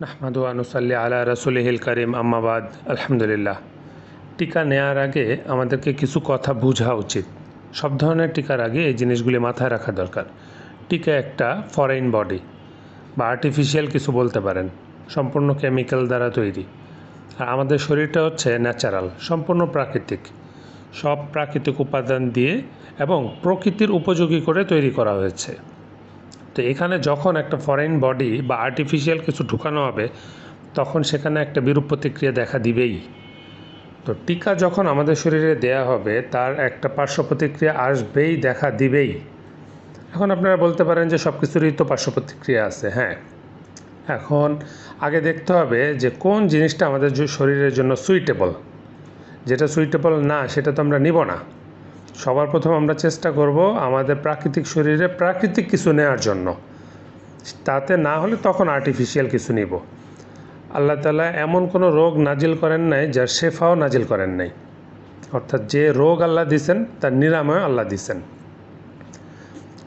নাহমাদু ওয়া নুসাল্লি আলা রাসূলিহিল কারীম আম্মা বাদ। আলহামদুলিল্লাহ। টিকা নেয়ার আগে আমাদেরকে কিছু কথা বোঝা উচিত। সব ধরনের টিকার আগে এই জিনিসগুলি মাথায় রাখা দরকার। টিকা একটা ফরেন বডি বা আর্টিফিশিয়াল কিছু বলতে পারেন, সম্পূর্ণ কেমিক্যাল দ্বারা তৈরি। আর আমাদের শরীরটা হচ্ছে ন্যাচারাল, সম্পূর্ণ প্রাকৃতিক, সব প্রাকৃতিক উপাদান দিয়ে এবং প্রকৃতির উপযোগী করে তৈরি করা হয়েছে। তো এখানে যখন একটা ফরেন বডি বা আর্টিফিশিয়াল কিছু ঢুকানো হবে, তখন সেখানে একটা বিরূপ প্রতিক্রিয়া দেখা দিবেই। তো টিকা যখন আমাদের শরীরে দেয়া হবে, তার একটা পার্শ্ব প্রতিক্রিয়া আসবেই, দেখা দিবেই। এখন আপনারা বলতে পারেন যে সব কিছুরই তো পার্শ্ব প্রতিক্রিয়া আছে। হ্যাঁ, এখন আগে দেখতে হবে যে কোন জিনিসটা আমাদের শরীরের জন্য সুইটেবল। যেটা সুইটেবল না, সেটা তো আমরা নিব না। সবার প্রথম আমরা চেষ্টা করব আমাদের প্রাকৃতিক শরীরে প্রাকৃতিক কিছু নেওয়ার জন্য। তাতে না হলে তখন আর্টিফিশিয়াল কিছু নিব। আল্লাহ তাআলা এমন কোনো রোগ নাজিল করেন নাই যার শেফাও নাজিল করেন নাই। অর্থাৎ যে রোগ আল্লাহ দিছেন তার নিরাময় আল্লাহ দিছেন।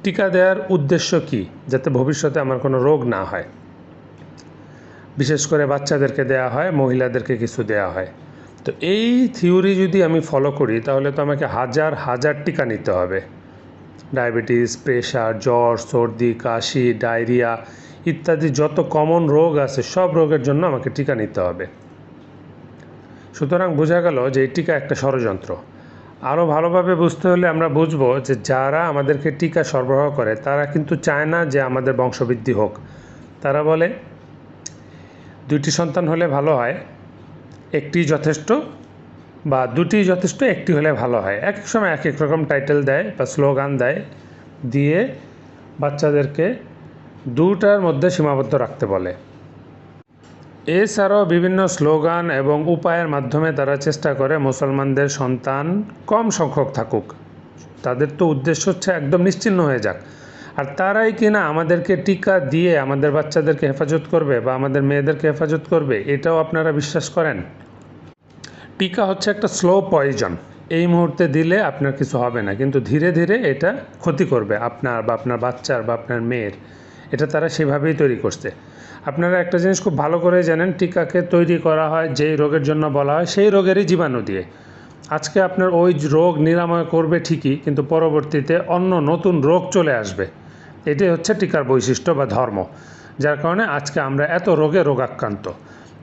টিকা দেওয়ার উদ্দেশ্য কি? যাতে ভবিষ্যতে আমার কোনো রোগ না হয়। বিশেষ করে বাচ্চাদেরকে দেয়া হয়, মহিলাদেরকে কিছু দেয়া হয়। তো এই থিওরি যদি আমি ফলো করি, তাহলে তো আমাকে হাজার হাজার টিকা নিতে হবে। ডায়াবেটিস, প্রেশার, জ্বর, সর্দি, কাশি, ডায়রিয়া ইত্যাদি যত কমন রোগ আছে, সব রোগের জন্য আমাকে টিকা নিতে হবে। সুতরাং বোঝা গেল যে এই টিকা একটা ষড়যন্ত্র। আরও ভালোভাবে বুঝতে হলে আমরা বুঝব যে যারা আমাদেরকে টিকা সরবরাহ করে, তারা কিন্তু চায় না যে আমাদের বংশবৃদ্ধি হোক। তারা বলে 2টি সন্তান হলে ভালো হয়, একটি যথেষ্ট, বা 2টি যথেষ্ট, একটি হলে ভালো হয়। এক এক সময় এক এক রকম টাইটেল দেয় বা স্লোগান দেয়, দিয়ে বাচ্চাদেরকে 2টার মধ্যে সীমাবদ্ধ রাখতে বলে। এছাড়াও বিভিন্ন স্লোগান এবং উপায়ের মাধ্যমে তারা চেষ্টা করে মুসলমানদের সন্তান কম সংখ্যক থাকুক। তাদের তো উদ্দেশ্য হচ্ছে একদম নিশ্চিহ্ন হয়ে যাক। আর তারাই কিনা আমাদেরকে টিকা দিয়ে আমাদের বাচ্চাদেরকে হেফাজত করবে বা আমাদের মেয়েদেরকে হেফাজত করবে, এটাও আপনারা বিশ্বাস করেন? টিকা হচ্ছে একটা স্লো পয়জন। এই মুহূর্তে দিলে আপনার কিছু হবে না, কিন্তু ধীরে ধীরে এটা ক্ষতি করবে আপনার বা আপনার বাচ্চার বা আপনার মেয়ের। এটা তারা সেভাবেই তৈরি করছে। আপনারা একটা জিনিস খুব ভালো করে জানেন, টিকাকে তৈরি করা হয় যেই রোগের জন্য বলা হয় সেই রোগেরই জীবাণু দিয়ে। আজকে আপনার ওই রোগ নিরাময় করবে ঠিকই, কিন্তু পরবর্তীতে অন্য নতুন রোগ চলে আসবে। এটাই হচ্ছে টিকার বৈশিষ্ট্য বা ধর্ম, যার কারণে আজকে আমরা এত রোগে রোগাক্রান্ত।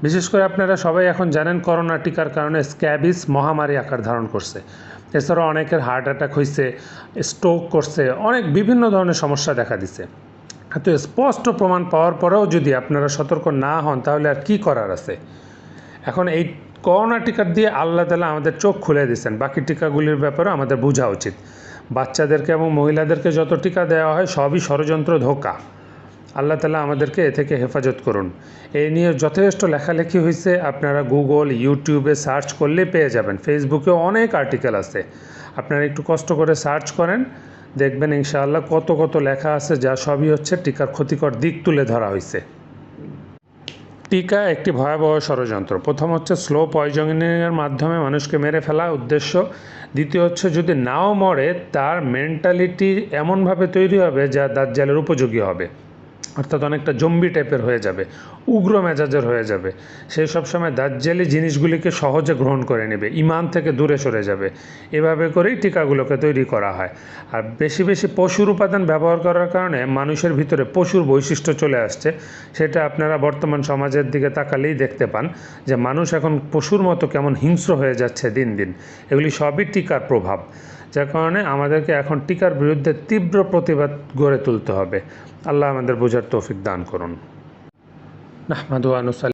বিশেষ করে আপনারা সবাই এখন জানেন, করোনা টিকার কারণে স্ক্যাবিস মহামারী আকার ধারণ করছে। এছাড়াও অনেকের হার্ট অ্যাটাক হয়েছে, স্ট্রোক করছে, অনেক বিভিন্ন ধরনের সমস্যা দেখা দিছে। এত স্পষ্ট প্রমাণ পাওয়ার পরেও যদি আপনারা সতর্ক না হন, তাহলে আর কি করার আছে? এখন এই করোনা টিকা দিয়ে আল্লাহ তাআলা আমাদের চোখ খুলে দিয়েছেন। বাকি টিকাগুলির ব্যাপারে আমাদের বোঝা উচিত। বাচ্চাদেরকে এবং মহিলাদেরকে যত টিকা দেওয়া হয়, সবই ষড়যন্ত্র, ধোঁকা। আল্লাহ তাআলা আমাদেরকে এ থেকে হেফাজত করুন। এই নিয়ে যথেষ্ট লেখালেখি হয়েছে, আপনারা গুগল, ইউটিউবে সার্চ করলেই পেয়ে যাবেন। ফেসবুকেও অনেক আর্টিকেল আছে, আপনারা একটু কষ্ট করে সার্চ করেন, দেখবেন ইনশাআল্লাহ কত কত লেখা আছে, যা সবই হচ্ছে টিকার ক্ষতিকর দিক তুলে ধরা হয়েছে। টিকা একটি ভয়াবহ ষড়যন্ত্র। প্রথম হচ্ছে স্লো পয়জনিংয়ের মাধ্যমে মানুষকে মেরে ফেলা উদ্দেশ্য। দ্বিতীয় হচ্ছে যদি নাও মরে, তার মেন্টালিটি এমনভাবে তৈরি হবে যা দাজ্জালের উপযোগী হবে। অর্থাৎ অনেকটা জম্বি টাইপের হয়ে যাবে, উগ্র মেজাজের হয়ে যাবে। সে সবসময় দাজ্জালি জিনিসগুলিকে সহজে গ্রহণ করে নেবে, ঈমান থেকে দূরে সরে যাবে। এভাবে করেই টিকাগুলোকে তৈরি করা হয়। আর বেশি বেশি পশুর উপাদান ব্যবহার করার কারণে মানুষের ভিতরে পশুর বৈশিষ্ট্য চলে আসছে। সেটা আপনারা বর্তমান সমাজের দিকে তাকালেই দেখতে পান যে মানুষ এখন পশুর মতো কেমন হিংস্র হয়ে যাচ্ছে দিন দিন। এগুলি সবই টিকার প্রভাব, যার কারণে আমাদেরকে এখন টিকার বিরুদ্ধে তীব্র প্রতিবাদ গড়ে তুলতে হবে। আল্লাহ আমাদের বোঝার তৌফিক দান করুন। নাহমাদু ওয়া নুসাল্লি